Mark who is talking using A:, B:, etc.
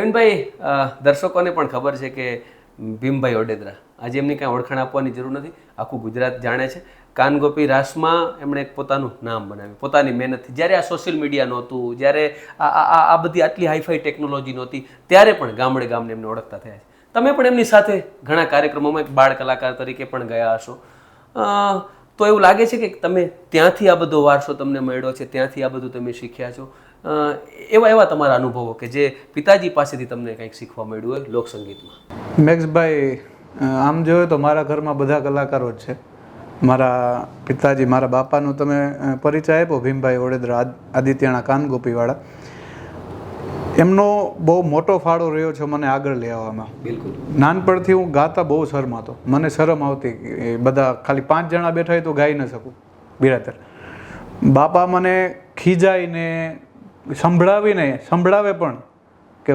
A: પ્રવીણભાઈ, દર્શકોને પણ ખબર છે કે ભીમભાઈ ઓડેદરા, આજે એમની કાંઈ ઓળખાણ આપવાની જરૂર નથી, આખું ગુજરાત જાણે છે. કાનગોપી રાસમાં એમણે એક પોતાનું નામ બનાવ્યું પોતાની મહેનતથી. જ્યારે આ સોશિયલ મીડિયા નહોતું, જ્યારે આ બધી આટલી હાઈફાઈ ટેકનોલોજી નહોતી, ત્યારે પણ ગામડે ગામને એમને ઓળખતા થયા છે. તમે પણ એમની સાથે ઘણા કાર્યક્રમોમાં એક બાળ કલાકાર તરીકે પણ ગયા હશો, તો એવું લાગે છે કે તમે ત્યાંથી આ બધો વારસો તમને મળ્યો છે, ત્યાંથી આ બધું તમે શીખ્યા છો? એવા તમારા અનુભવો કે જે પિતાજી પાસેથી તમને કંઈક શીખવા મળ્યું હોય લોકસંગીતમાં.
B: મેક્સભાઈ, આમ જોઈએ તો મારા ઘરમાં બધા કલાકારો જ છે. મારા પિતાજી, મારા બાપાનો તમે પરિચય આપ્યો, ભીમભાઈ ઓડેદરા, આદિત્યના કાનગોપીવાળા, એમનો બહુ મોટો ફાળો રહ્યો છે મને આગળ લઈ આવવામાં.
A: બિલકુલ.
B: નાનપણથી હું ગાતા બહુ શરમાતો, મને શરમ આવતી, બધા ખાલી 5 જણા બેઠા હોય તો ગાઈ ન શકું બિરાતર. બાપા મને ખીજાઈને સંભળાવે પણ કે